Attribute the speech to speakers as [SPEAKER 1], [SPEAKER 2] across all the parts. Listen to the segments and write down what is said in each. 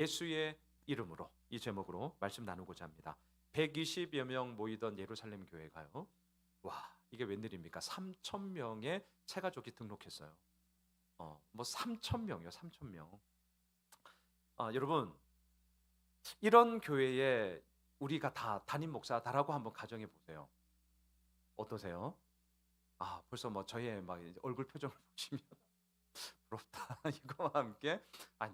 [SPEAKER 1] 예수의 이름으로 이 제목으로 말씀 나누고자 합니다. 120여 명 모이던 예루살렘 교회가요. 와, 이게 웬일입니까? 3천 명의 새가족이 등록했어요. 뭐 3천 명이요, 3천 명. 여러분, 이런 교회에 우리가 다 담임 목사다라고 한번 가정해 보세요. 어떠세요? 벌써 뭐 저의 막 이제 얼굴 표정을 보시면 부럽다 이거와 함께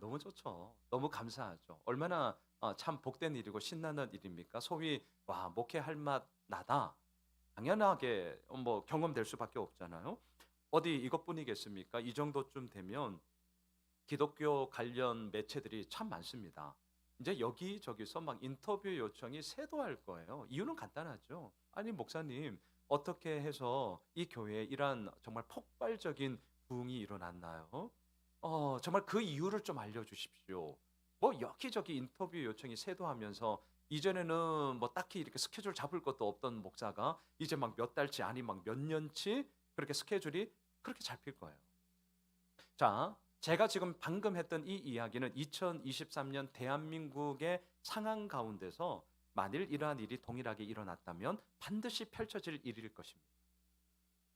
[SPEAKER 1] 너무 좋죠. 너무 감사하죠. 얼마나 참 복된 일이고 신나는 일입니까? 소위 와 목회할 맛 나다. 당연하게 뭐 경험될 수밖에 없잖아요. 어디 이것뿐이겠습니까? 이 정도쯤 되면 기독교 관련 매체들이 참 많습니다. 이제 여기저기서 막 인터뷰 요청이 쇄도할 거예요. 이유는 간단하죠. 아니 목사님 어떻게 해서 이 교회에 이러한 정말 폭발적인 부흥이 일어났나요? 정말 그 이유를 좀 알려주십시오. 뭐 여기저기 인터뷰 요청이 쇄도하면서 이전에는 뭐 딱히 이렇게 스케줄 잡을 것도 없던 목사가 이제 막 몇 달치 아니 막 몇 년치 그렇게 스케줄이 그렇게 잡힐 거예요. 자, 제가 지금 방금 했던 이 이야기는 2023년 대한민국의 상황 가운데서 만일 이러한 일이 동일하게 일어났다면 반드시 펼쳐질 일일 것입니다.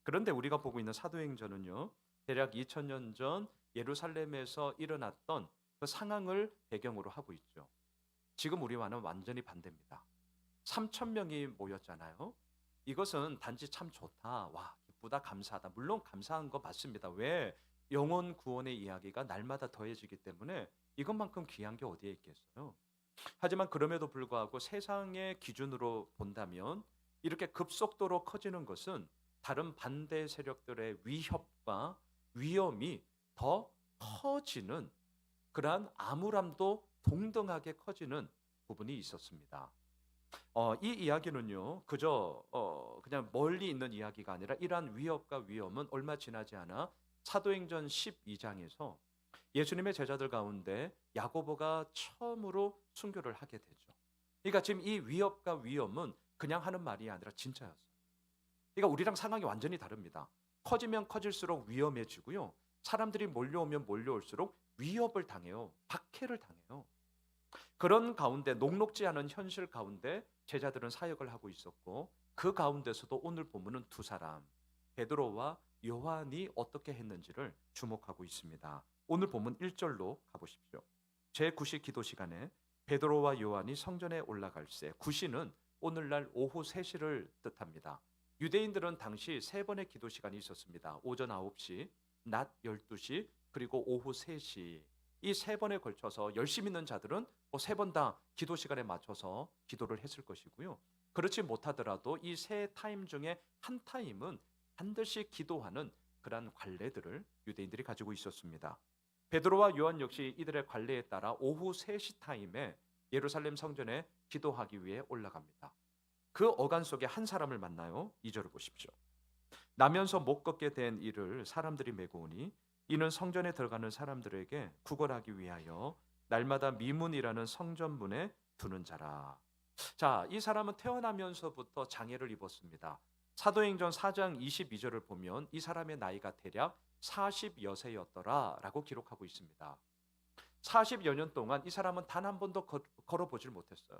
[SPEAKER 1] 그런데 우리가 보고 있는 사도행전은요, 대략 2000년 전 예루살렘에서 일어났던 그 상황을 배경으로 하고 있죠. 지금 우리와는 완전히 반대입니다. 3천 명이 모였잖아요. 이것은 단지 참 좋다, 와 기쁘다, 감사하다. 물론 감사한 거 맞습니다. 왜? 영혼 구원의 이야기가 날마다 더해지기 때문에 이것만큼 귀한 게 어디에 있겠어요. 하지만 그럼에도 불구하고 세상의 기준으로 본다면 이렇게 급속도로 커지는 것은 다른 반대 세력들의 위협과 위험이 더 커지는 그러한 암울함도 동등하게 커지는 부분이 있었습니다. 이 이야기는요, 그저 그냥 멀리 있는 이야기가 아니라 이러한 위협과 위험은 얼마 지나지 않아 사도행전 12장에서 예수님의 제자들 가운데 야고보가 처음으로 순교를 하게 되죠. 그러니까 지금 이 위협과 위험은 그냥 하는 말이 아니라 진짜였어요. 그러니까 우리랑 상황이 완전히 다릅니다. 커지면 커질수록 위험해지고요. 사람들이 몰려오면 몰려올수록 위협을 당해요. 박해를 당해요. 그런 가운데 녹록지 않은 현실 가운데 제자들은 사역을 하고 있었고 그 가운데서도 오늘 본문은 두 사람 베드로와 요한이 어떻게 했는지를 주목하고 있습니다. 오늘 본문 1절로 가보십시오. 제9시 기도 시간에 베드로와 요한이 성전에 올라갈새 구시는 오늘날 오후 3시를 뜻합니다. 유대인들은 당시 세 번의 기도 시간이 있었습니다. 오전 9시, 낮 12시, 그리고 오후 3시. 이 세 번에 걸쳐서 열심 있는 자들은 세 번 다 기도 시간에 맞춰서 기도를 했을 것이고요. 그렇지 못하더라도 이 세 타임 중에 한 타임은 반드시 기도하는 그러한 관례들을 유대인들이 가지고 있었습니다. 베드로와 요한 역시 이들의 관례에 따라 오후 3시 타임에 예루살렘 성전에 기도하기 위해 올라갑니다. 그 어간 속에 한 사람을 만나요. 2절을 보십시오. 나면서 못 걷게 된 이를 사람들이 메고 오니 이는 성전에 들어가는 사람들에게 구걸하기 위하여 날마다 미문이라는 성전문에 두는 자라. 자, 이 사람은 태어나면서부터 장애를 입었습니다. 사도행전 4장 22절을 보면 이 사람의 나이가 대략 40여 세였더라 라고 기록하고 있습니다. 40여 년 동안 이 사람은 단 한 번도 걸어보질 못했어요.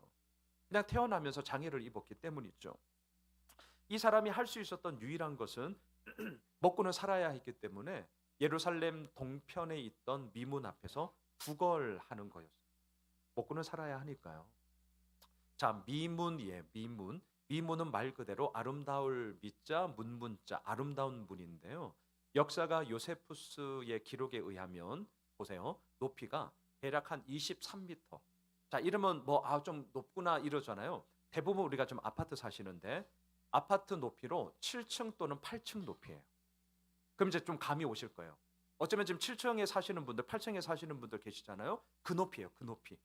[SPEAKER 1] 그냥 태어나면서 장애를 입었기 때문이죠. 이 사람이 할 수 있었던 유일한 것은 먹고는 살아야 했기 때문에 예루살렘 동편에 있던 미문 앞에서 구걸하는 거였어요. 먹고는 살아야 하니까요. 자, 미문이에요. 미문. 미문은 말 그대로 아름다울 미자, 문문자, 아름다운 문인데요. 역사가 요세푸스의 기록에 의하면 보세요. 높이가 대략 한 23m. 자, 이러면 좀 높구나 이러잖아요. 대부분 우리가 좀 아파트 사시는데 아파트 높이로 7층 또는 8층 높이에요. 그럼 이제 좀 감이 오실 거예요. 어쩌면 지금 7층에 사시는 분들, 8층에 사시는 분들 계시잖아요. 그 높이에요. 그 높이.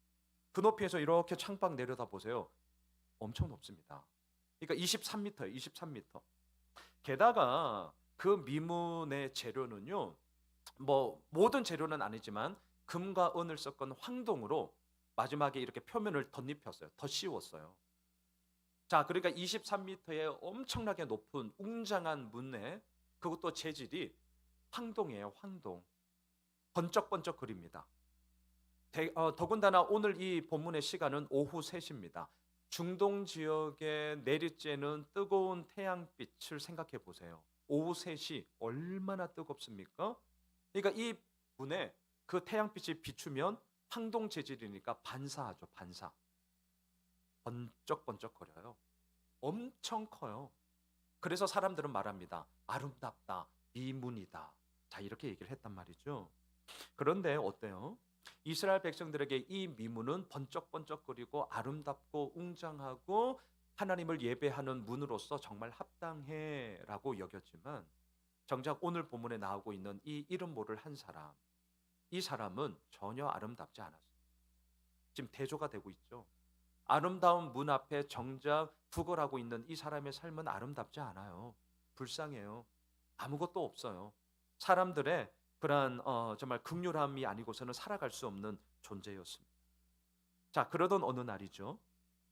[SPEAKER 1] 그 높이에서 이렇게 창밖 내려다 보세요. 엄청 높습니다. 그러니까 23m예요. 23m. 게다가 그 미문의 재료는요. 뭐 모든 재료는 아니지만 금과 은을 섞은 황동으로 마지막에 이렇게 표면을 덧입혔어요. 덧씌웠어요. 자, 그러니까 23m의 엄청나게 높은 웅장한 문에 그것도 재질이 황동이에요. 황동. 번쩍번쩍 거립니다. 더군다나 오늘 이 본문의 시간은 오후 3시입니다. 중동 지역에 내리쬐는 뜨거운 태양빛을 생각해 보세요. 오후 3시 얼마나 뜨겁습니까? 그러니까 이 분에 그 태양빛이 비추면 황동 재질이니까 반사하죠, 반사. 번쩍번쩍거려요. 엄청 커요. 그래서 사람들은 말합니다. 아름답다, 미문이다. 자, 이렇게 얘기를 했단 말이죠. 그런데 어때요? 이스라엘 백성들에게 이 미문은 번쩍번쩍거리고 아름답고 웅장하고 하나님을 예배하는 문으로서 정말 합당해라고 여겼지만, 정작 오늘 본문에 나오고 있는 이 이름 모를 한 사람, 이 사람은 전혀 아름답지 않았어요. 지금 대조가 되고 있죠. 아름다운 문 앞에 정작 구걸하고 있는 이 사람의 삶은 아름답지 않아요. 불쌍해요. 아무것도 없어요. 사람들의 그러한 정말 극률함이 아니고서는 살아갈 수 없는 존재였습니다. 자, 그러던 어느 날이죠.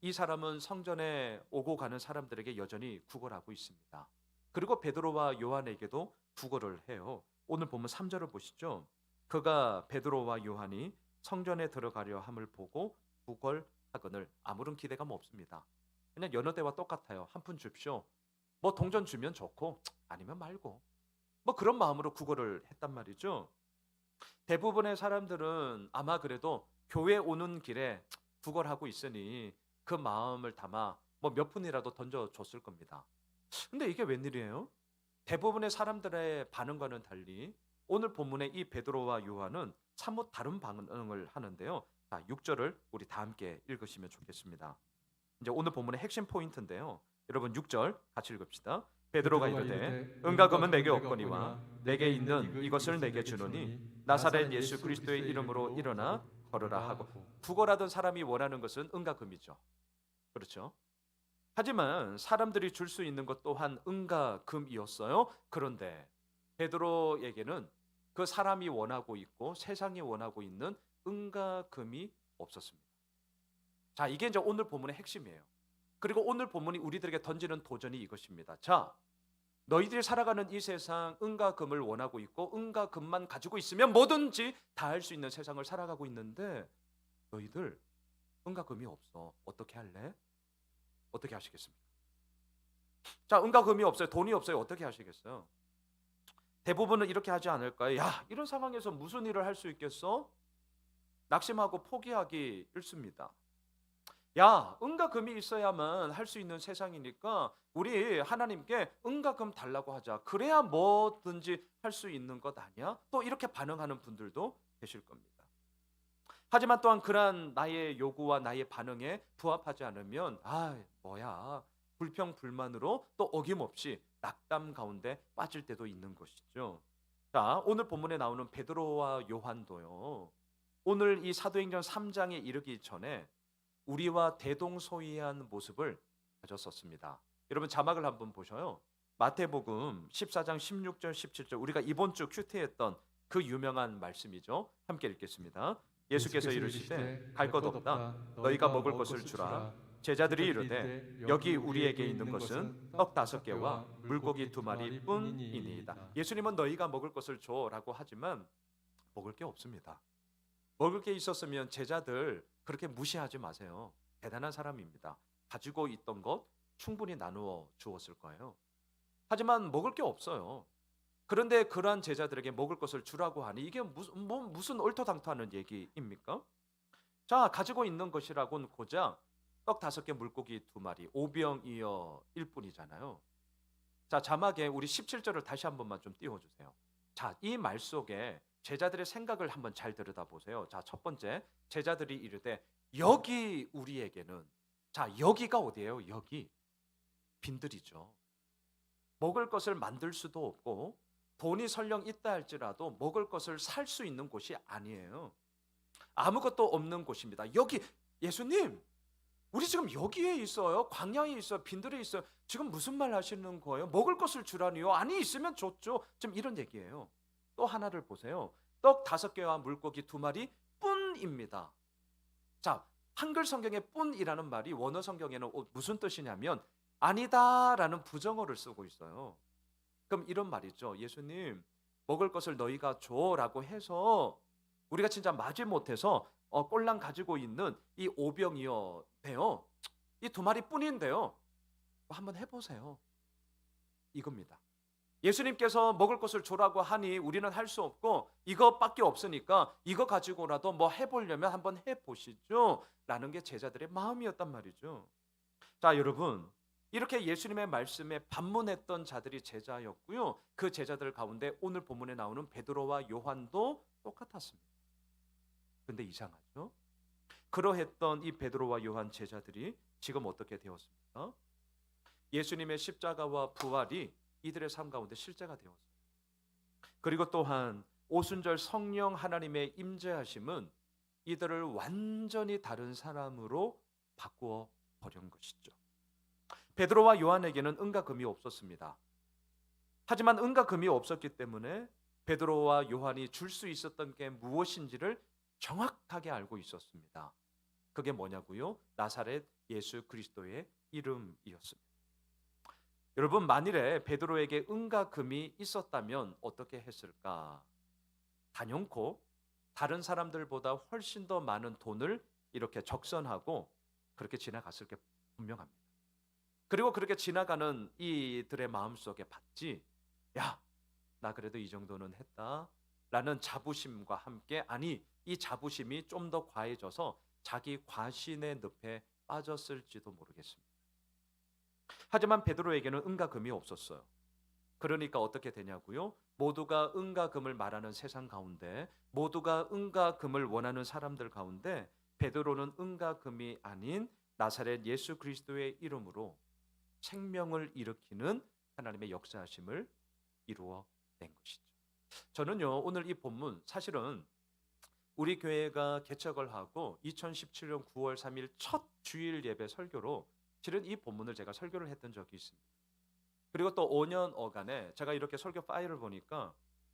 [SPEAKER 1] 이 사람은 성전에 오고 가는 사람들에게 여전히 구걸하고 있습니다. 그리고 베드로와 요한에게도 구걸을 해요. 오늘 보면 3절을 보시죠. 그가 베드로와 요한이 성전에 들어가려 함을 보고 구걸하거늘. 아무런 기대감 없습니다. 그냥 여느 때와 똑같아요. 한 푼 줍쇼. 뭐 동전 주면 좋고 아니면 말고. 뭐 그런 마음으로 구걸을 했단 말이죠. 대부분의 사람들은 아마 그래도 교회 오는 길에 구걸하고 있으니 그 마음을 담아 뭐 몇 푼이라도 던져줬을 겁니다. 근데 이게 웬일이에요? 대부분의 사람들의 반응과는 달리 오늘 본문의 이 베드로와 요한은 사뭇 다른 반응을 하는데요. 자, 6절을 우리 다 함께 읽으시면 좋겠습니다. 이제 오늘 본문의 핵심 포인트인데요. 여러분 6절 같이 읽읍시다. 베드로가 이르되 은과 금은 내게 없거니와 내게 있는 이것을 내게 주노니 나사렛 예수 그리스도의 이름으로 일어나 걸으라 하고. 구걸하던 사람이 원하는 것은 은과 금이죠. 그렇죠? 하지만 사람들이 줄 수 있는 것 또한 은과 금이었어요. 그런데 베드로에게는 그 사람이 원하고 있고 세상이 원하고 있는 은과 금이 없었습니다. 자, 이게 이제 오늘 본문의 핵심이에요. 그리고 오늘 본문이 우리들에게 던지는 도전이 이것입니다. 자, 너희들이 살아가는 이 세상 은과 금을 원하고 있고 은과 금만 가지고 있으면 뭐든지 다 할 수 있는 세상을 살아가고 있는데 너희들 은과 금이 없어. 어떻게 할래? 어떻게 하시겠습니까? 자, 은과 금이 없어요. 돈이 없어요. 어떻게 하시겠어요? 대부분은 이렇게 하지 않을까요? 야, 이런 상황에서 무슨 일을 할 수 있겠어? 낙심하고 포기하기 일쑤입니다. 야, 은과 금이 있어야만 할 수 있는 세상이니까 우리 하나님께 은과 금 달라고 하자. 그래야 뭐든지 할 수 있는 것 아니야? 또 이렇게 반응하는 분들도 계실 겁니다. 하지만 또한 그러한 나의 요구와 나의 반응에 부합하지 않으면 뭐야, 불평불만으로 또 어김없이 낙담 가운데 빠질 때도 있는 것이죠. 자, 오늘 본문에 나오는 베드로와 요한도요. 오늘 이 사도행전 3장에 이르기 전에 우리와 대동소이한 모습을 가졌었습니다. 여러분 자막을 한번 보셔요. 마태복음 14장 16절 17절 우리가 이번 주 큐티했던 그 유명한 말씀이죠. 함께 읽겠습니다. 예수께서 이르시되 갈 것 없다. 너희가 먹을 것을 주라. 제자들이 이르되 여기 우리에게 있는 것은 떡 5개와 물고기 2마리 뿐이니이다. 예수님은 너희가 먹을 것을 줘라고 하지만 먹을 게 없습니다. 먹을 게 있었으면 제자들 그렇게 무시하지 마세요. 대단한 사람입니다. 가지고 있던 것 충분히 나누어 주었을 거예요. 하지만 먹을 게 없어요. 그런데 그러한 제자들에게 먹을 것을 주라고 하니 이게 무슨 얼토당토하는 얘기입니까? 자, 가지고 있는 것이라고는 고작 떡 5개 물고기 2마리 5병이어일 뿐이잖아요. 자, 자막에 우리 17절을 다시 한 번만 좀 띄워주세요. 자, 이 말 속에 제자들의 생각을 한번 잘 들여다보세요. 자, 첫 번째, 제자들이 이르되 여기 우리에게는. 자, 여기가 어디예요? 여기 빈들이죠. 먹을 것을 만들 수도 없고 돈이 설령 있다 할지라도 먹을 것을 살 수 있는 곳이 아니에요. 아무것도 없는 곳입니다. 여기 예수님, 우리 지금 여기에 있어요. 광야에 있어요. 빈들에 있어요. 지금 무슨 말 하시는 거예요? 먹을 것을 주라니요? 아니, 있으면 좋죠. 지금 이런 얘기예요. 또 하나를 보세요. 떡 5개와 물고기 2마리 뿐입니다. 자, 한글 성경에 뿐이라는 말이 원어 성경에는 무슨 뜻이냐면 아니다라는 부정어를 쓰고 있어요. 그럼 이런 말이죠. 예수님, 먹을 것을 너희가 줘라고 해서 우리가 진짜 마지못해서 꼴랑 가지고 있는 이 오병이어인데요. 이 두 마리뿐인데요. 한번 해보세요. 이겁니다. 예수님께서 먹을 것을 주라고 하니 우리는 할 수 없고 이것밖에 없으니까 이거 가지고라도 뭐 해보려면 한번 해보시죠 라는 게 제자들의 마음이었단 말이죠. 자, 여러분, 이렇게 예수님의 말씀에 반문했던 자들이 제자였고요. 그 제자들 가운데 오늘 본문에 나오는 베드로와 요한도 똑같았습니다. 근데 이상하죠? 그러했던 이 베드로와 요한 제자들이 지금 어떻게 되었습니까? 예수님의 십자가와 부활이 이들의 삶 가운데 실제가 되었어요. 그리고 또한 오순절 성령 하나님의 임재하심은 이들을 완전히 다른 사람으로 바꾸어 버린 것이죠. 베드로와 요한에게는 은과 금이 없었습니다. 하지만 은과 금이 없었기 때문에 베드로와 요한이 줄 수 있었던 게 무엇인지를 정확하게 알고 있었습니다. 그게 뭐냐고요? 나사렛 예수 그리스도의 이름이었습니다. 여러분, 만일에 베드로에게 은과 금이 있었다면 어떻게 했을까? 단연코 다른 사람들보다 훨씬 더 많은 돈을 이렇게 적선하고 그렇게 지나갔을 게 분명합니다. 그리고 그렇게 지나가는 이들의 마음속에 봤지, 야, 나 그래도 이 정도는 했다 라는 자부심과 함께, 아니, 이 자부심이 좀 더 과해져서 자기 과신의 늪에 빠졌을지도 모르겠습니다. 하지만 베드로에게는 은과 금이 없었어요. 그러니까 어떻게 되냐고요? 모두가 은과 금을 말하는 세상 가운데, 모두가 은과 금을 원하는 사람들 가운데 베드로는 은과 금이 아닌 나사렛 예수 그리스도의 이름으로 생명을 일으키는 하나님의 역사하심을 이루어 낸 것이죠. 저는요, 오늘 이 본문, 사실은 우리 교회가 개척을 하고 2017년 9월 3일 첫 주일 예배 설교로 실은 이 본문을 제가 설교를 했던 적이 있습니다. 그리고 또 5년 어간에 제가 이렇게 설교 파일을 보니까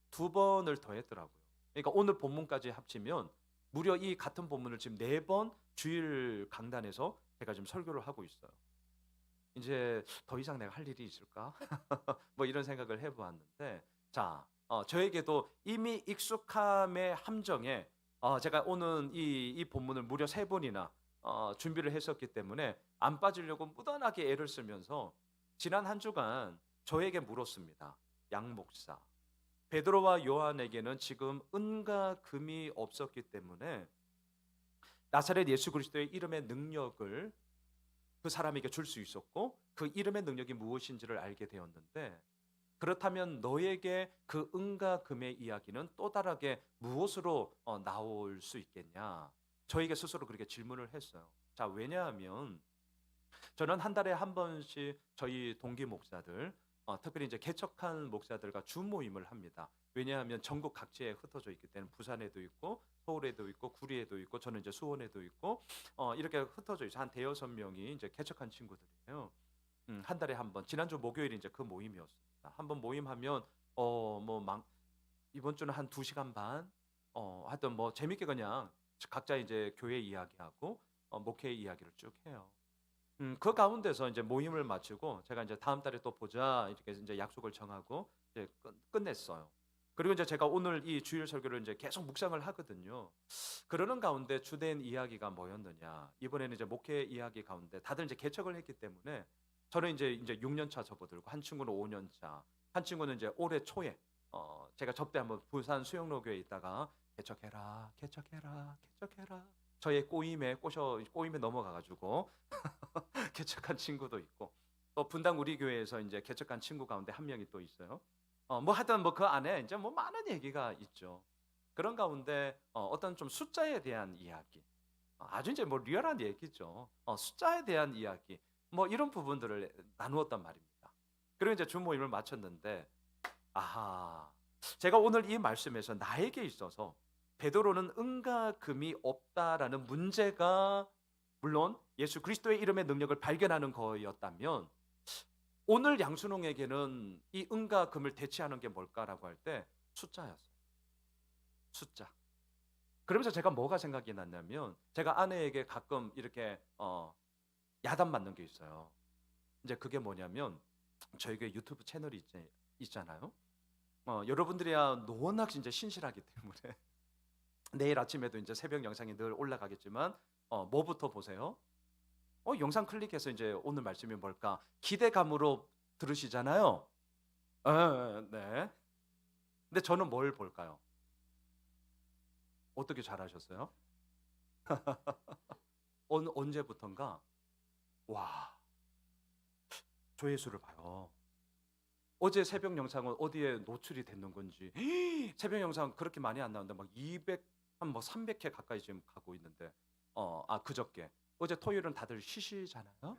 [SPEAKER 1] 2번을 더 했더라고요. 그러니까 오늘 본문까지 합치면 무려 이 같은 본문을 지금 4번 주일 강단에서 제가 지금 설교를 하고 있어요. 이제 더 이상 내가 할 일이 있을까? 뭐 이런 생각을 해보았는데, 자, 저에게도 이미 익숙함의 함정에 제가 오늘 이 본문을 무려 3번이나 준비를 했었기 때문에 안 빠지려고 무던하게 애를 쓰면서 지난 한 주간 저에게 물었습니다. 양 목사, 베드로와 요한에게는 지금 은과 금이 없었기 때문에 나사렛 예수 그리스도의 이름의 능력을 그 사람에게 줄 수 있었고 그 이름의 능력이 무엇인지를 알게 되었는데, 그렇다면 너에게 그 은과 금의 이야기는 또 다르게 무엇으로 나올 수 있겠냐? 저에게 스스로 그렇게 질문을 했어요. 자, 왜냐하면 저는 한 달에 한 번씩 저희 동기 목사들, 특별히 이제 개척한 목사들과 주 모임을 합니다. 왜냐하면 전국 각지에 흩어져 있기 때문에 부산에도 있고 서울에도 있고 구리에도 있고 저는 이제 수원에도 있고 이렇게 흩어져 있어 한 대여섯 명이 이제 개척한 친구들이에요. 한 달에 한 번. 지난주 목요일이 이제 그 모임이었습니다. 한 번 모임하면 이번 주는 한 2시간 반. 하여튼 뭐 재밌게 그냥 각자 이제 교회 이야기하고 목회 이야기를 쭉 해요. 그 가운데서 이제 모임을 마치고 제가 이제 다음 달에 또 보자 이렇게 이제 약속을 정하고 이제 끝냈어요. 그리고 이제 제가 오늘 이 주일 설교를 이제 계속 묵상을 하거든요. 그러는 가운데 주된 이야기가 뭐였느냐? 이번에는 이제 목회 이야기 가운데 다들 이제 개척을 했기 때문에 저는 이제 6년 차 접어들고 한 친구는 5년 차, 한 친구는 이제 올해 초에 제가 접대 한번 부산 수영로교에 있다가 개척해라, 개척해라, 개척해라. 저의 꼬임에 넘어가가지고 개척한 친구도 있고 또 분당 우리 교회에서 이제 개척한 친구 가운데 한 명이 또 있어요. 뭐 하여튼 뭐 그 안에 이제 뭐 많은 얘기가 있죠. 그런 가운데 어떤 좀 숫자에 대한 이야기, 아주 이제 뭐 리얼한 얘기죠. 숫자에 대한 이야기, 뭐 이런 부분들을 나누었단 말입니다. 그리고 이제 주 모임을 마쳤는데, 아하, 제가 오늘 이 말씀에서 나에게 있어서 베드로는 은과 금이 없다라는 문제가 물론 예수 그리스도의 이름의 능력을 발견하는 거였다면, 오늘 양순홍에게는 이 은과 금을 대체하는 게 뭘까라고 할 때 숫자였어요. 숫자. 그러면서 제가 뭐가 생각이 났냐면, 제가 아내에게 가끔 이렇게 야단 맞는 게 있어요. 이제 그게 뭐냐면, 저희 교회 유튜브 채널이 있잖아요. 여러분들이야 워낙 이제 신실하기 때문에 내일 아침에도 이제 새벽 영상이 늘 올라가겠지만 뭐부터 보세요? 영상 클릭해서 이제 오늘 말씀이 뭘까? 기대감으로 들으시잖아요. 네. 근데 저는 뭘 볼까요? 어떻게 잘하셨어요? 언제부턴가 와, 조회수를 봐요. 어제 새벽 영상은 어디에 노출이 됐는 건지 새벽 영상 그렇게 많이 안 나오는데 막 200, 한 뭐 300회 가까이 지금 가고 있는데 그저께 어제 토요일은 다들 쉬시잖아요.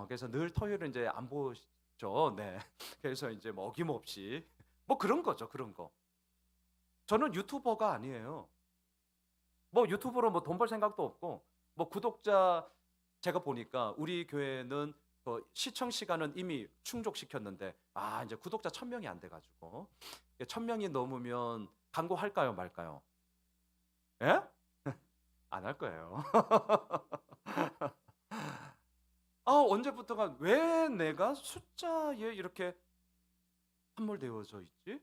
[SPEAKER 1] 그래서 늘 토요일은 이제 안 보죠. 네. 그래서 이제 뭐 어김없이 뭐 그런 거죠. 그런 거. 저는 유튜버가 아니에요. 뭐 유튜브로 뭐 돈 벌 생각도 없고 뭐 구독자 제가 보니까 우리 교회는 시청 시간은 이미 충족시켰는데 이제 구독자 1,000명이 안 돼가지고 1,000명이 넘으면 광고 할까요 말까요? 예? 안 할 거예요. 언제부터가 왜 내가 숫자에 이렇게 함몰되어져 있지?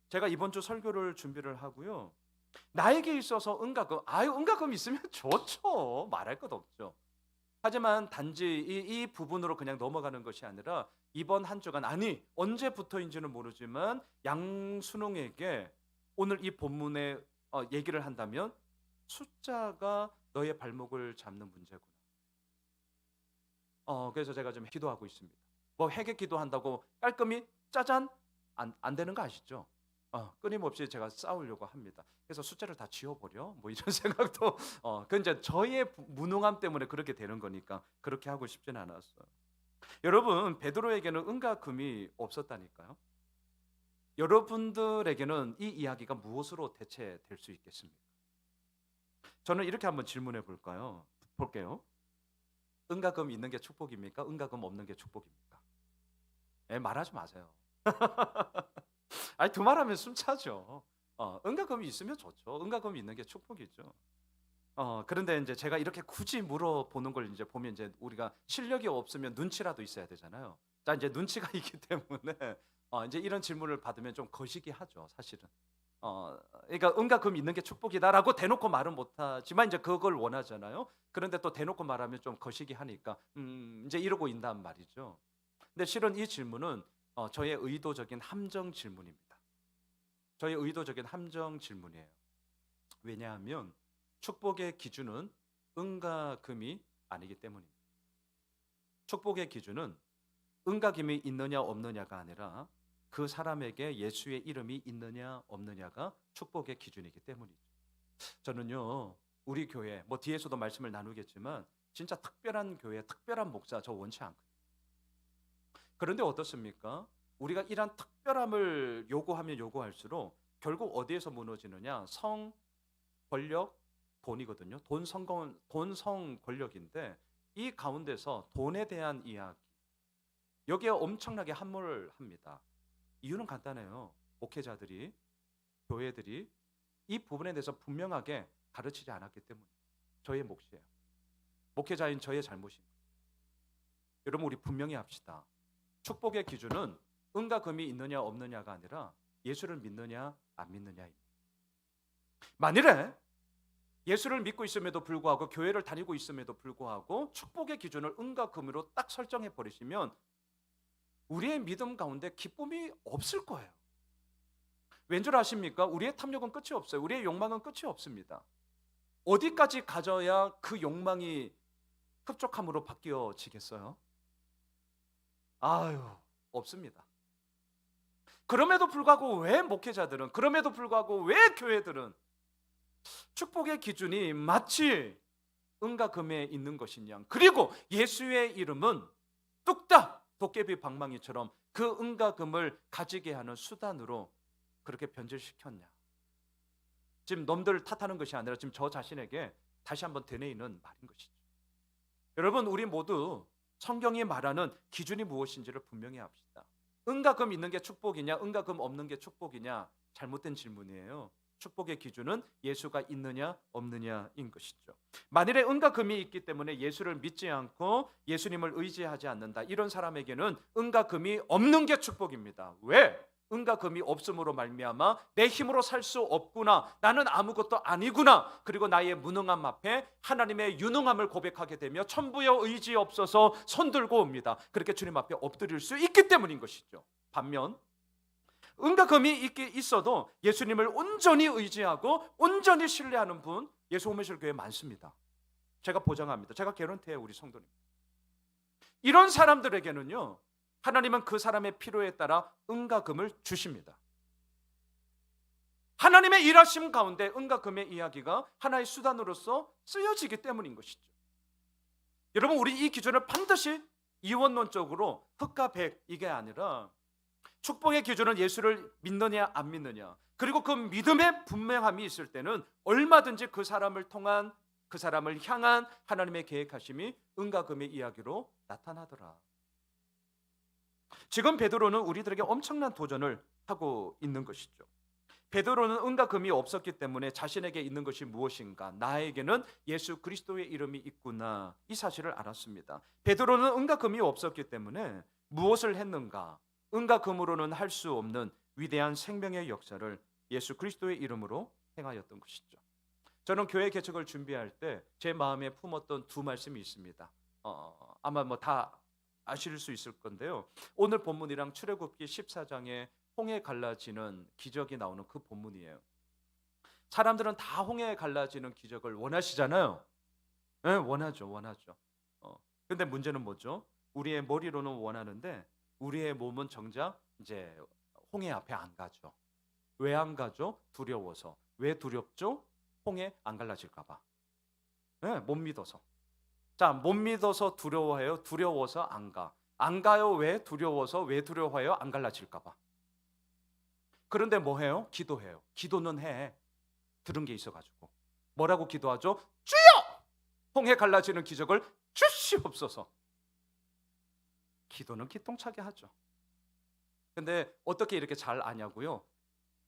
[SPEAKER 1] 제가 이번 주 설교를 준비를 하고요. 나에게 있어서 응가금 있으면 좋죠. 말할 것 없죠. 하지만 단지 이 부분으로 그냥 넘어가는 것이 아니라 이번 한 주간 언제부터인지는 모르지만 양순홍에게 오늘 이 본문에 얘기를 한다면 숫자가 너의 발목을 잡는 문제구나. 그래서 제가 좀 기도하고 있습니다. 뭐 회개 기도한다고 깔끔히 짜잔 안 되는 거 아시죠? 끊임없이 제가 싸우려고 합니다. 그래서 숫자를 다 지워버려 뭐 이런 생각도 그 이제 저의 무능함 때문에 그렇게 되는 거니까 그렇게 하고 싶진 않았어요. 여러분 베드로에게는 은과 금이 없었다니까요. 여러분들에게는 이 이야기가 무엇으로 대체될 수 있겠습니까? 저는 이렇게 한번 질문해 볼게요. 은과 금 있는 게 축복입니까? 은과 금 없는 게 축복입니까? 말하지 마세요. 두 말하면 숨차죠. 은과 금이 있으면 좋죠. 은과 금이 있는 게 축복이죠. 그런데 이제 제가 이렇게 굳이 물어보는 걸 이제 보면 이제 우리가 실력이 없으면 눈치라도 있어야 되잖아요. 자, 이제 눈치가 있기 때문에 이제 이런 질문을 받으면 좀 거시기 하죠, 사실은. 그러니까 은과 금 있는 게 축복이다라고 대놓고 말은 못하지만 이제 그걸 원하잖아요. 그런데 또 대놓고 말하면 좀 거시기 하니까 이제 이러고 있단 말이죠. 근데 실은 이 질문은 저의 의도적인 함정 질문입니다. 저의 의도적인 함정 질문이에요. 왜냐하면 축복의 기준은 은과 금이 아니기 때문입니다. 축복의 기준은 은과 금이 있느냐 없느냐가 아니라 그 사람에게 예수의 이름이 있느냐 없느냐가 축복의 기준이기 때문이죠. 저는요 우리 교회 뭐 뒤에서도 말씀을 나누겠지만 진짜 특별한 교회 특별한 목사 저 원치 않거든요. 그런데 어떻습니까? 우리가 이런 특별함을 요구하면 요구할수록 결국 어디에서 무너지느냐? 성, 권력, 돈이거든요. 돈, 성, 권력인데 이 가운데서 돈에 대한 이야기 여기에 엄청나게 함몰을 합니다. 이유는 간단해요. 목회자들이, 교회들이 이 부분에 대해서 분명하게 가르치지 않았기 때문에 저의 몫이에요. 목회자인 저의 잘못입니다. 여러분 우리 분명히 합시다. 축복의 기준은 은과 금이 있느냐 없느냐가 아니라 예수를 믿느냐 안 믿느냐입니다. 만일에 예수를 믿고 있음에도 불구하고 교회를 다니고 있음에도 불구하고 축복의 기준을 은과 금으로 딱 설정해 버리시면 우리의 믿음 가운데 기쁨이 없을 거예요. 왠줄 아십니까? 우리의 탐욕은 끝이 없어요. 우리의 욕망은 끝이 없습니다. 어디까지 가져야 그 욕망이 흡족함으로 바뀌어지겠어요? 없습니다. 그럼에도 불구하고 왜 목회자들은, 그럼에도 불구하고 왜 교회들은 축복의 기준이 마치 은과 금에 있는 것이냐, 그리고 예수의 이름은 뚝딱 도깨비 방망이처럼 그 은과 금을 가지게 하는 수단으로 그렇게 변질시켰냐. 지금 놈들 탓하는 것이 아니라 지금 저 자신에게 다시 한번 되뇌이는 말인 것이죠. 여러분 우리 모두 성경이 말하는 기준이 무엇인지를 분명히 합시다. 은과 금 있는 게 축복이냐 은과 금 없는 게 축복이냐 잘못된 질문이에요. 축복의 기준은 예수가 있느냐 없느냐인 것이죠. 만일에 은과 금이 있기 때문에 예수를 믿지 않고 예수님을 의지하지 않는다, 이런 사람에게는 은과 금이 없는 게 축복입니다. 왜? 은과 금이 없음으로 말미암아 내 힘으로 살 수 없구나, 나는 아무것도 아니구나, 그리고 나의 무능함 앞에 하나님의 유능함을 고백하게 되며 천부여 의지 없어서 손들고 옵니다. 그렇게 주님 앞에 엎드릴 수 있기 때문인 것이죠. 반면 은과 금이 있어도 예수님을 온전히 의지하고 온전히 신뢰하는 분, 예수 오메실 교회에 많습니다. 제가 보장합니다. 제가 개런티해요, 우리 성도님. 이런 사람들에게는요, 하나님은 그 사람의 필요에 따라 은과 금을 주십니다. 하나님의 일하심 가운데 은과 금의 이야기가 하나의 수단으로서 쓰여지기 때문인 것이죠. 여러분, 우리 이 기준을 반드시 이원론적으로 흑과 백, 이게 아니라 축복의 기준은 예수를 믿느냐 안 믿느냐, 그리고 그 믿음의 분명함이 있을 때는 얼마든지 그 사람을 통한, 그 사람을 향한 하나님의 계획하심이 은과 금의 이야기로 나타나더라. 지금 베드로는 우리들에게 엄청난 도전을 하고 있는 것이죠. 베드로는 은과 금이 없었기 때문에 자신에게 있는 것이 무엇인가, 나에게는 예수 그리스도의 이름이 있구나, 이 사실을 알았습니다. 베드로는 은과 금이 없었기 때문에 무엇을 했는가? 은과 금으로는 할 수 없는 위대한 생명의 역사를 예수 그리스도의 이름으로 행하였던 것이죠. 저는 교회 개척을 준비할 때 제 마음에 품었던 두 말씀이 있습니다. 아마 다 아실 수 있을 건데요. 오늘 본문이랑 출애굽기 14장에 홍해 갈라지는 기적이 나오는 그 본문이에요. 사람들은 다 홍해 갈라지는 기적을 원하시잖아요. 네, 원하죠. 근데 문제는 뭐죠? 우리의 머리로는 원하는데 우리의 몸은 정작 이제 홍해 앞에 안 가죠. 왜 안 가죠? 두려워서. 왜 두렵죠? 홍해 안 갈라질까 봐. 네, 못 믿어서. 자, 못 믿어서 두려워해요. 두려워서 안 가. 안 가요. 왜? 두려워서. 왜 두려워해요? 안 갈라질까 봐. 그런데 뭐 해요? 기도해요. 기도는 해. 들은 게 있어가지고. 뭐라고 기도하죠? 주여! 홍해 갈라지는 기적을 주시옵소서. 기도는 기똥차게 하죠. 근데 어떻게 이렇게 잘 아냐고요?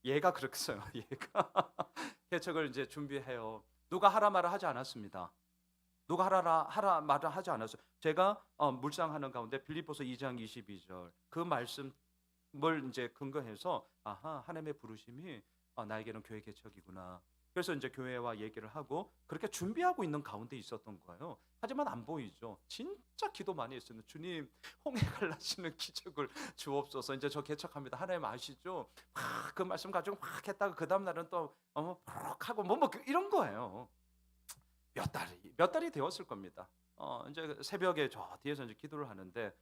[SPEAKER 1] 얘가 그렇게 써요. 얘가 개척을 이제 준비해요. 누가 하라 말을 하지 않았습니다. 누가 하라 말을 하지 않았어요. 제가 묵상하는 가운데 빌립보서 2장 22절 그 말씀을 이제 근거해서 하나님의 부르심이 나에게는 교회 개척이구나. 그래서 이제 교회와 얘기를 하고 그렇게 준비하고 있는 가운데 있었던 거예요. 하지만 안 보이죠. 진짜 기도 많이 했어요. 주님, 홍해 갈라지는 기적을 주옵소서. 이제 저 개척합니다. 하나님 아시죠? 그 말씀 가지고 막 했다가 그 다음 날은 또 하고 뭐 이런 거예요. 몇 달이 되었을 겁니다. 이제 새벽에 저 뒤에서 이제 기도를 하는데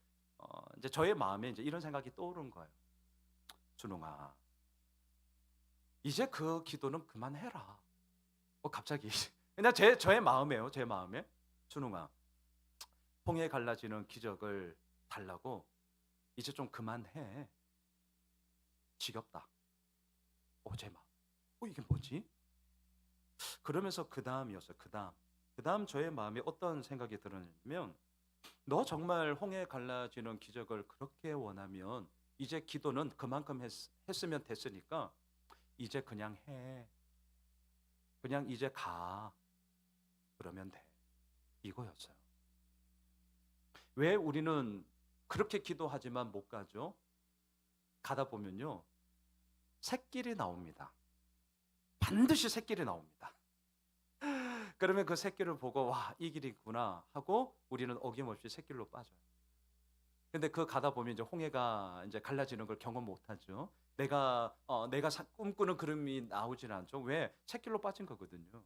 [SPEAKER 1] 이제 저의 마음에 이제 이런 생각이 떠오른 거예요. 준웅아, 이제 그 기도는 그만해라. 갑자기 그냥 저의 마음이에요. 제 마음에. 준웅아, 홍해 갈라지는 기적을 달라고 이제 좀 그만해. 지겹다. 제 마음. 이게 뭐지? 그러면서 그 다음이었어요. 그 다음 저의 마음에 어떤 생각이 들었냐면, 너 정말 홍해 갈라지는 기적을 그렇게 원하면 이제 기도는 그만큼 했으면 됐으니까 이제 그냥 해. 그냥 이제 가. 그러면 돼. 이거였어요. 왜 우리는 그렇게 기도하지만 못 가죠? 가다 보면요, 새길이 나옵니다. 반드시 새길이 나옵니다. 그러면 그 새길을 보고 이 길이구나 하고 우리는 어김없이 새길로 빠져요. 근데 그 가다 보면 이제 홍해가 이제 갈라지는 걸 경험 못 하죠. 내가 꿈꾸는 그림이 나오진 않죠. 왜? 새길로 빠진 거거든요.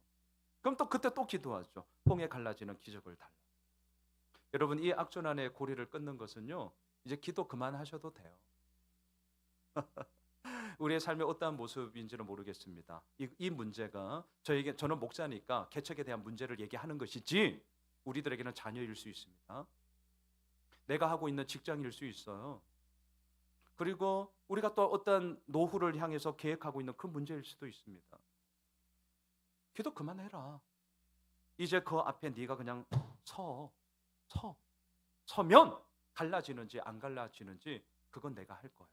[SPEAKER 1] 그럼 또 그때 또 기도하죠. 홍해 갈라지는 기적을 달라. 여러분, 이 악순환의 고리를 끊는 것은요, 이제 기도 그만하셔도 돼요. 우리의 삶의 어떠한 모습인지는 모르겠습니다. 이 문제가 저는 목사니까 개척에 대한 문제를 얘기하는 것이지 우리들에게는 자녀일 수 있습니다. 내가 하고 있는 직장일 수 있어요. 그리고 우리가 또 어떤 노후를 향해서 계획하고 있는 그 문제일 수도 있습니다. 기도 그만해라. 이제 그 앞에 네가 그냥 서면 갈라지는지 안 갈라지는지 그건 내가 할 거야.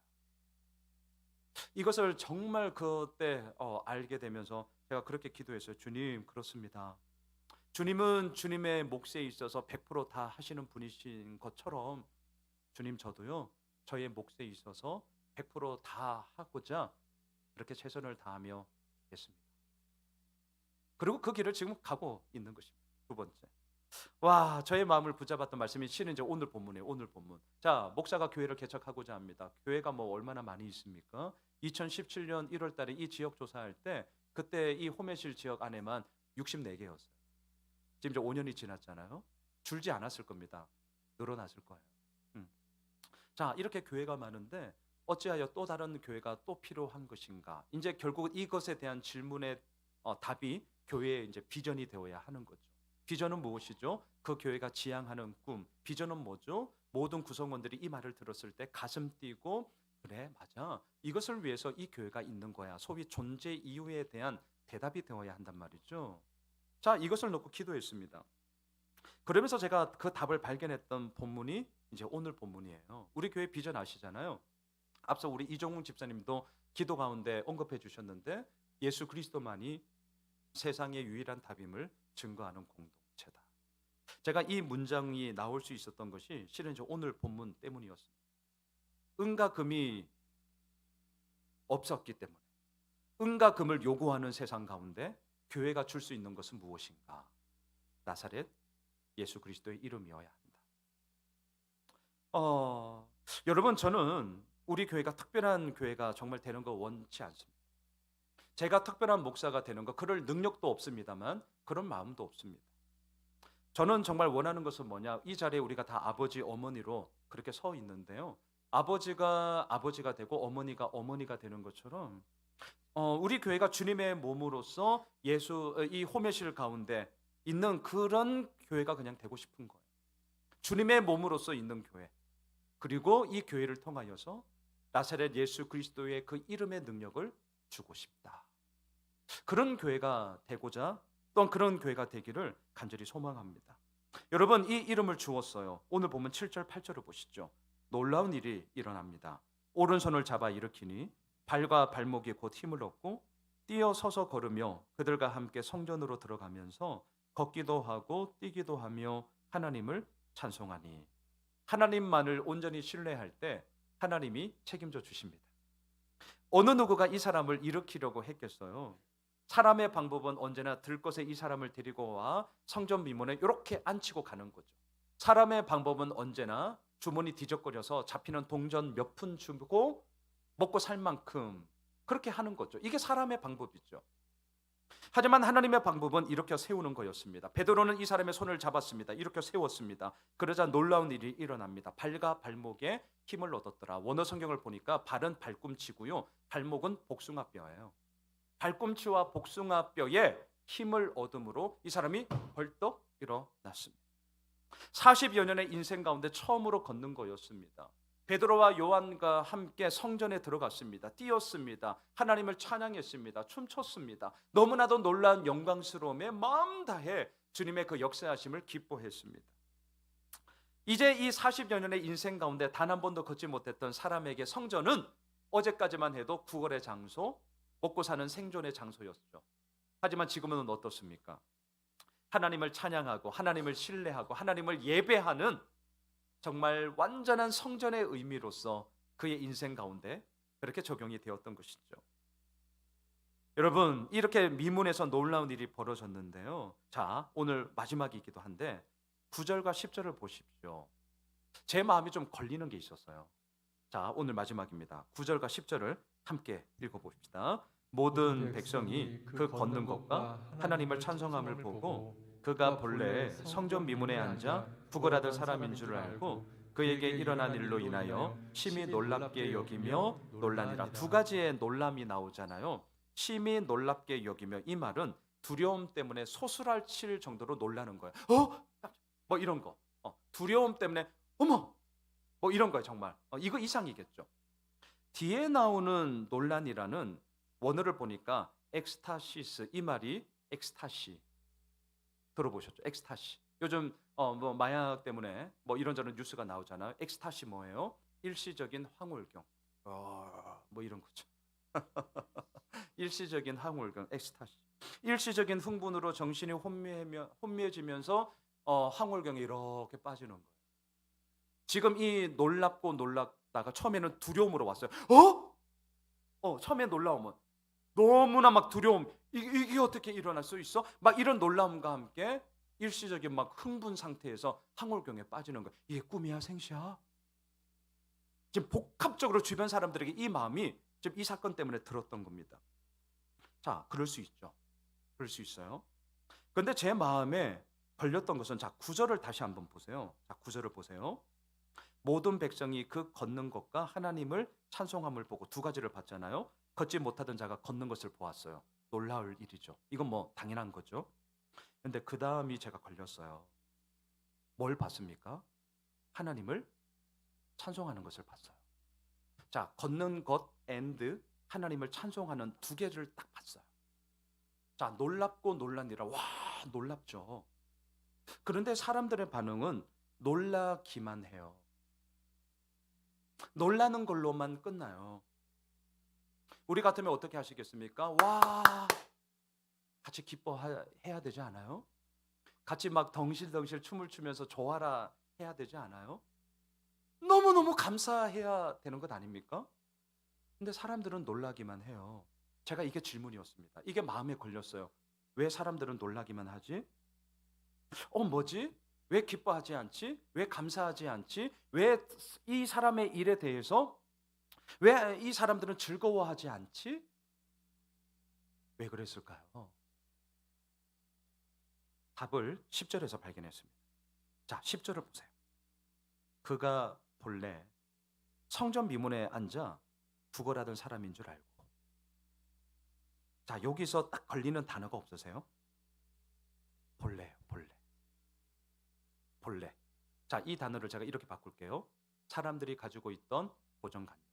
[SPEAKER 1] 이것을 정말 그때 알게 되면서 제가 그렇게 기도했어요. 주님, 그렇습니다. 주님은 주님의 몫에 있어서 100% 다 하시는 분이신 것처럼 주님, 저도요, 저의 몫에 있어서 100%다 하고자 그렇게 최선을 다하며 있습니다. 그리고 그 길을 지금 가고 있는 것입니다. 두 번째. 와, 저의 마음을 붙잡았던 말씀이 실은 이제 오늘 본문이에요. 오늘 본문. 자, 목사가 교회를 개척하고자 합니다. 교회가 뭐 얼마나 많이 있습니까? 2017년 1월 달에 이 지역 조사할 때 그때 이 호메실 지역 안에만 64개였어요. 지금 이제 5년이 지났잖아요. 줄지 않았을 겁니다. 늘어났을 거예요. 자, 이렇게 교회가 많은데 어찌하여 또 다른 교회가 또 필요한 것인가? 이제 결국 이것에 대한 질문의 답이 교회의 이제 비전이 되어야 하는 거죠. 비전은 무엇이죠? 그 교회가 지향하는 꿈. 비전은 뭐죠? 모든 구성원들이 이 말을 들었을 때 가슴 뛰고 그래, 맞아. 이것을 위해서 이 교회가 있는 거야. 소위 존재 이유에 대한 대답이 되어야 한단 말이죠. 자, 이것을 놓고 기도했습니다. 그러면서 제가 그 답을 발견했던 본문이 이제 오늘 본문이에요. 우리 교회 비전 아시잖아요. 앞서 우리 이종훈 집사님도 기도 가운데 언급해 주셨는데 예수 그리스도만이 세상의 유일한 답임을 증거하는 공동체다. 제가 이 문장이 나올 수 있었던 것이 실은 오늘 본문 때문이었습니다. 은과 금이 없었기 때문에 은과 금을 요구하는 세상 가운데 교회가 줄 수 있는 것은 무엇인가? 나사렛 예수 그리스도의 이름이어야 한다. 여러분, 저는 우리 교회가 특별한 교회가 정말 되는 거 원치 않습니다. 제가 특별한 목사가 되는 거 그럴 능력도 없습니다만 그런 마음도 없습니다. 저는 정말 원하는 것은 뭐냐? 이 자리에 우리가 다 아버지 어머니로 그렇게 서 있는데요. 아버지가 아버지가 되고 어머니가 어머니가 되는 것처럼 우리 교회가 주님의 몸으로서 예수 이 호메실 가운데 있는 그런 교회가 그냥 되고 싶은 거예요. 주님의 몸으로서 있는 교회. 그리고 이 교회를 통하여서 나사렛 예수 그리스도의 그 이름의 능력을 주고 싶다. 그런 교회가 되고자 또한 그런 교회가 되기를 간절히 소망합니다. 여러분, 이 이름을 주었어요. 오늘 보면 7절 8절을 보시죠. 놀라운 일이 일어납니다. 오른손을 잡아 일으키니 발과 발목이 곧 힘을 얻고 뛰어 서서 걸으며 그들과 함께 성전으로 들어가면서 걷기도 하고 뛰기도 하며 하나님을 찬송하니. 하나님만을 온전히 신뢰할 때 하나님이 책임져 주십니다. 어느 누구가 이 사람을 일으키려고 했겠어요? 사람의 방법은 언제나 들것에 이 사람을 데리고 와 성전 미문에 이렇게 앉히고 가는 거죠. 사람의 방법은 언제나 주머니 뒤적거려서 잡히는 동전 몇 푼 주고 먹고 살 만큼 그렇게 하는 거죠. 이게 사람의 방법이죠. 하지만 하나님의 방법은 이렇게 세우는 거였습니다. 베드로는 이 사람의 손을 잡았습니다. 이렇게 세웠습니다. 그러자 놀라운 일이 일어납니다. 발과 발목에 힘을 얻었더라. 원어 성경을 보니까 발은 발꿈치고요. 발목은 복숭아뼈예요. 발꿈치와 복숭아뼈에 힘을 얻음으로 이 사람이 벌떡 일어났습니다. 40여 년의 인생 가운데 처음으로 걷는 거였습니다. 베드로와 요한과 함께 성전에 들어갔습니다. 뛰었습니다. 하나님을 찬양했습니다. 춤췄습니다. 너무나도 놀라운 영광스러움에 마음 다해 주님의 그 역사하심을 기뻐했습니다. 이제 이 40여 년의 인생 가운데 단 한 번도 걷지 못했던 사람에게 성전은 어제까지만 해도 구걸의 장소, 먹고 사는 생존의 장소였죠. 하지만 지금은 어떻습니까? 하나님을 찬양하고 하나님을 신뢰하고 하나님을 예배하는 정말 완전한 성전의 의미로서 그의 인생 가운데 그렇게 적용이 되었던 것이죠. 여러분, 이렇게 미문에서 놀라운 일이 벌어졌는데요. 자, 오늘 마지막이기도 한데 9절과 10절을 보십시오. 제 마음이 좀 걸리는 게 있었어요. 자, 오늘 마지막입니다. 9절과 10절을 함께 읽어봅시다. 모든 백성이 그 걷는 것과 하나님을 찬송함을 보고 그가 본래 성전 미문에 앉아 구걸하던 사람인 줄 알고 그에게 일어난 일로 인하여 심히 놀랍게 여기며 놀라니라. 두 가지의 놀람이 나오잖아요. 심히 놀랍게 여기며, 이 말은 두려움 때문에 소스랄 칠 정도로 놀라는 거예요. 뭐 이런 거. 두려움 때문에 어머 뭐 이런 거예요. 정말 이거 이상이겠죠. 뒤에 나오는 논란이라는 원어를 보니까 엑스타시스, 이 말이 엑스타시, 들어보셨죠? 엑스타시. 요즘 뭐 마약 때문에 뭐 이런저런 뉴스가 나오잖아요. 엑스타시 뭐예요? 일시적인 황홀경. 뭐 이런 거죠. 일시적인 황홀경, 엑스타시. 일시적인 흥분으로 정신이 혼미해지면서 황홀경에 이렇게 빠지는 거예요. 지금 이 놀랍고 놀랐다가 처음에는 두려움으로 왔어요. 처음에 놀라움은 너무나 막 두려움, 이게 어떻게 일어날 수 있어? 막 이런 놀라움과 함께 일시적인 막 흥분 상태에서 황홀경에 빠지는 거예요. 이게 꿈이야 생시야? 지금 복합적으로 주변 사람들에게 이 마음이 지금 이 사건 때문에 들었던 겁니다. 자, 그럴 수 있죠. 그럴 수 있어요. 그런데 제 마음에 걸렸던 것은, 자, 9절을 다시 한번 보세요. 자, 9절을 보세요. 모든 백성이 그 걷는 것과 하나님을 찬송함을 보고 두 가지를 봤잖아요. 걷지 못하던 자가 걷는 것을 보았어요. 놀라울 일이죠. 이건 뭐 당연한 거죠. 근데 그 다음이 제가 걸렸어요. 뭘 봤습니까? 하나님을 찬송하는 것을 봤어요. 자, 걷는 것 and 하나님을 찬송하는 두 개를 딱 봤어요. 자, 놀랍고 놀란이라, 와, 놀랍죠. 그런데 사람들의 반응은 놀라기만 해요. 놀라는 걸로만 끝나요. 우리 같으면 어떻게 하시겠습니까? 와, 같이 기뻐해야 되지 않아요? 같이 막 덩실덩실 춤을 추면서 좋아라 해야 되지 않아요? 너무너무 감사해야 되는 것 아닙니까? 근데 사람들은 놀라기만 해요. 제가 이게 질문이었습니다. 이게 마음에 걸렸어요. 왜 사람들은 놀라기만 하지? 뭐지? 왜 기뻐하지 않지? 왜 감사하지 않지? 왜 이 사람의 일에 대해서 왜 이 사람들은 즐거워하지 않지? 왜 그랬을까요? 답을 10절에서 발견했습니다. 자, 10절을 보세요. 그가 본래 성전 미문에 앉아 구걸하던 사람인 줄 알고. 자, 여기서 딱 걸리는 단어가 없으세요? 본래예요, 본래. 자, 이 단어를 제가 이렇게 바꿀게요. 사람들이 가지고 있던 고정관념,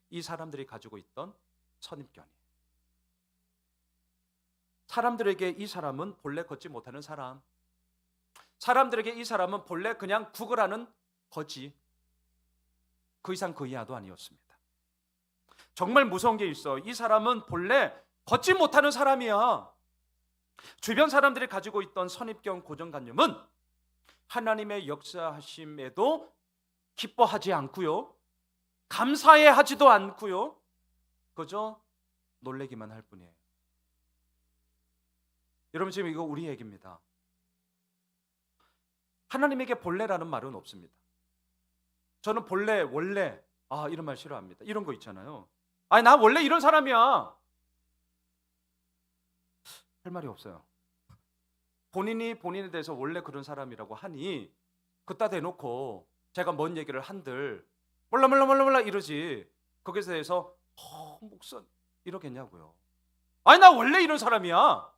[SPEAKER 1] 이 사람들이 가지고 있던 선입견이에요. 사람들에게 이 사람은 본래 걷지 못하는 사람, 사람들에게 이 사람은 본래 그냥 구걸하는 거지, 그 이상 그 이하도 아니었습니다. 정말 무서운 게 있어. 이 사람은 본래 걷지 못하는 사람이야. 주변 사람들이 가지고 있던 선입견 고정관념은 하나님의 역사하심에도 기뻐하지 않고요, 감사해 하지도 않고요, 그저 놀래기만 할 뿐이에요. 여러분, 지금 이거 우리 얘기입니다. 하나님에게 본래라는 말은 없습니다. 저는 본래, 원래, 이런 말 싫어합니다. 이런 거 있잖아요. 나 원래 이런 사람이야. 할 말이 없어요. 본인이 본인에 대해서 원래 그런 사람이라고 하니 그따 대놓고 제가 뭔 얘기를 한들 몰라 이러지. 거기에 대해서 목사 이러겠냐고요. 나 원래 이런 사람이야.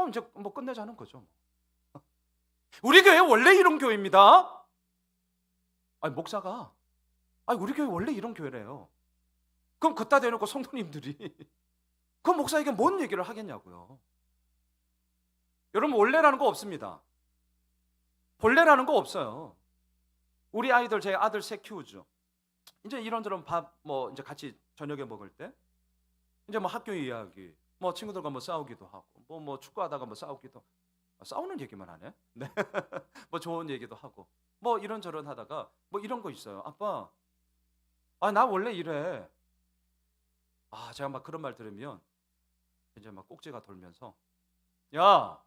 [SPEAKER 1] 이제 끝내자는 거죠. 우리 교회 원래 이런 교회입니다. 목사가 우리 교회 원래 이런 교회래요. 그럼 그따 대놓고 성도님들이 그 목사에게 뭔 얘기를 하겠냐고요. 여러분, 원래라는 거 없습니다. 본래라는 거 없어요. 우리 아이들, 제 아들 셋 키우죠. 이제 이런저런 밥 이제 같이 저녁에 먹을 때 이제 학교 이야기, 친구들과 싸우기도 하고, 축구하다가 싸우기도, 싸우는 얘기만 하네. 네. 좋은 얘기도 하고, 이런저런 하다가 이런 거 있어요. 아빠, 나 원래 이래. 제가 그런 말 들으면 이제 꼭지가 돌면서, 야,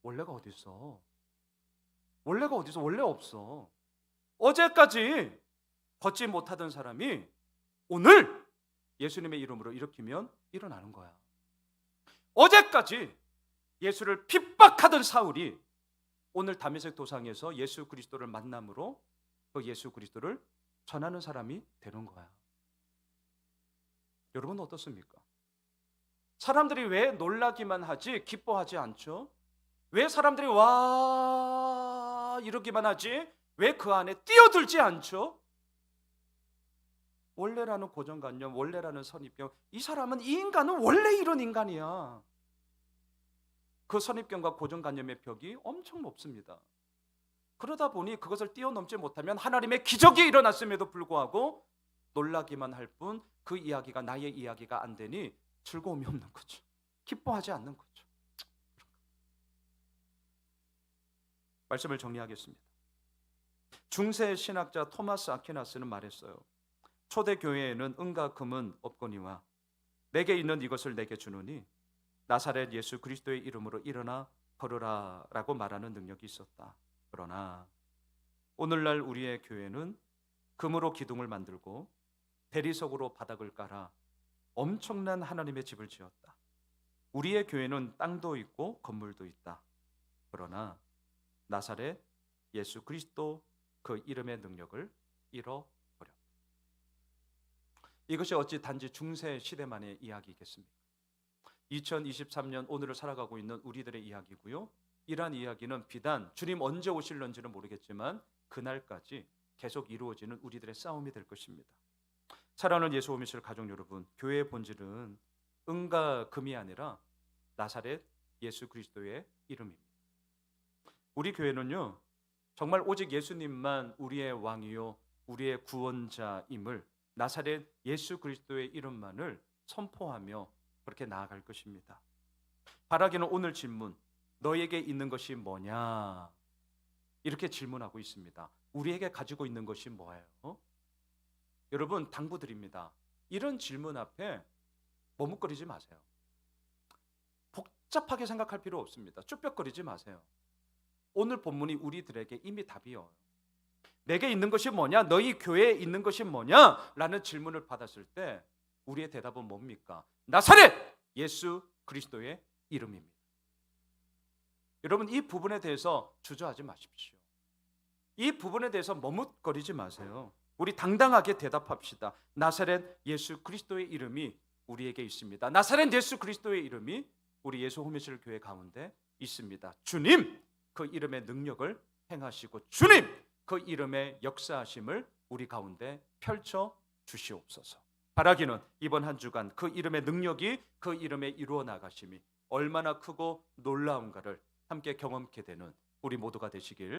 [SPEAKER 1] 원래가 어디 있어? 원래가 어디 있어? 원래 없어. 어제까지 걷지 못하던 사람이 오늘 예수님의 이름으로 일으키면 일어나는 거야. 어제까지 예수를 핍박하던 사울이 오늘 다메섹 도상에서 예수 그리스도를 만남으로 그 예수 그리스도를 전하는 사람이 되는 거야. 여러분 어떻습니까? 사람들이 왜 놀라기만 하지 기뻐하지 않죠? 왜 사람들이 와 이러기만 하지 왜 그 안에 뛰어들지 않죠? 원래라는 고정관념, 원래라는 선입견, 이 사람은, 이 인간은 원래 이런 인간이야. 그 선입견과 고정관념의 벽이 엄청 높습니다. 그러다 보니 그것을 뛰어넘지 못하면 하나님의 기적이 일어났음에도 불구하고 놀라기만 할 뿐 그 이야기가 나의 이야기가 안 되니 즐거움이 없는 거죠. 기뻐하지 않는 거죠. 말씀을 정리하겠습니다. 중세 신학자 토마스 아퀴나스는 말했어요. 초대 교회에는 은과 금은 없거니와 내게 있는 이것을 내게 주노니 나사렛 예수 그리스도의 이름으로 일어나 걸으라라고 말하는 능력이 있었다. 그러나 오늘날 우리의 교회는 금으로 기둥을 만들고 대리석으로 바닥을 깔아 엄청난 하나님의 집을 지었다. 우리의 교회는 땅도 있고 건물도 있다. 그러나 나사렛 예수 그리스도 그 이름의 능력을 잃어버렸다. 이것이 어찌 단지 중세 시대만의 이야기겠습니까? 2023년 오늘을 살아가고 있는 우리들의 이야기고요. 이러한 이야기는 비단 주님 언제 오실런지는 모르겠지만 그날까지 계속 이루어지는 우리들의 싸움이 될 것입니다. 사랑하는 예수 오미실 가족 여러분, 교회의 본질은 은과 금이 아니라 나사렛 예수 그리스도의 이름입니다. 우리 교회는요, 정말 오직 예수님만 우리의 왕이요 우리의 구원자임을 나사렛 예수 그리스도의 이름만을 선포하며 그렇게 나아갈 것입니다. 바라기는 오늘 질문, 너에게 있는 것이 뭐냐? 이렇게 질문하고 있습니다. 우리에게 가지고 있는 것이 뭐예요? 여러분, 당부드립니다. 이런 질문 앞에 머뭇거리지 마세요. 복잡하게 생각할 필요 없습니다. 쭈뼛거리지 마세요. 오늘 본문이 우리들에게 이미 답이요. 내게 있는 것이 뭐냐? 너희 교회에 있는 것이 뭐냐? 라는 질문을 받았을 때 우리의 대답은 뭡니까? 나사렛 예수 그리스도의 이름입니다. 여러분, 이 부분에 대해서 주저하지 마십시오. 이 부분에 대해서 머뭇거리지 마세요. 우리 당당하게 대답합시다. 나사렛 예수 그리스도의 이름이 우리에게 있습니다. 나사렛 예수 그리스도의 이름이 우리 예수 호미실 교회 가운데 있습니다. 주님, 그 이름의 능력을 행하시고 주님, 그 이름의 역사하심을 우리 가운데 펼쳐 주시옵소서. 바라기는 이번 한 주간 그 이름의 능력이 그 이름에 이루어 나가심이 얼마나 크고 놀라운가를 함께 경험케 되는 우리 모두가 되시길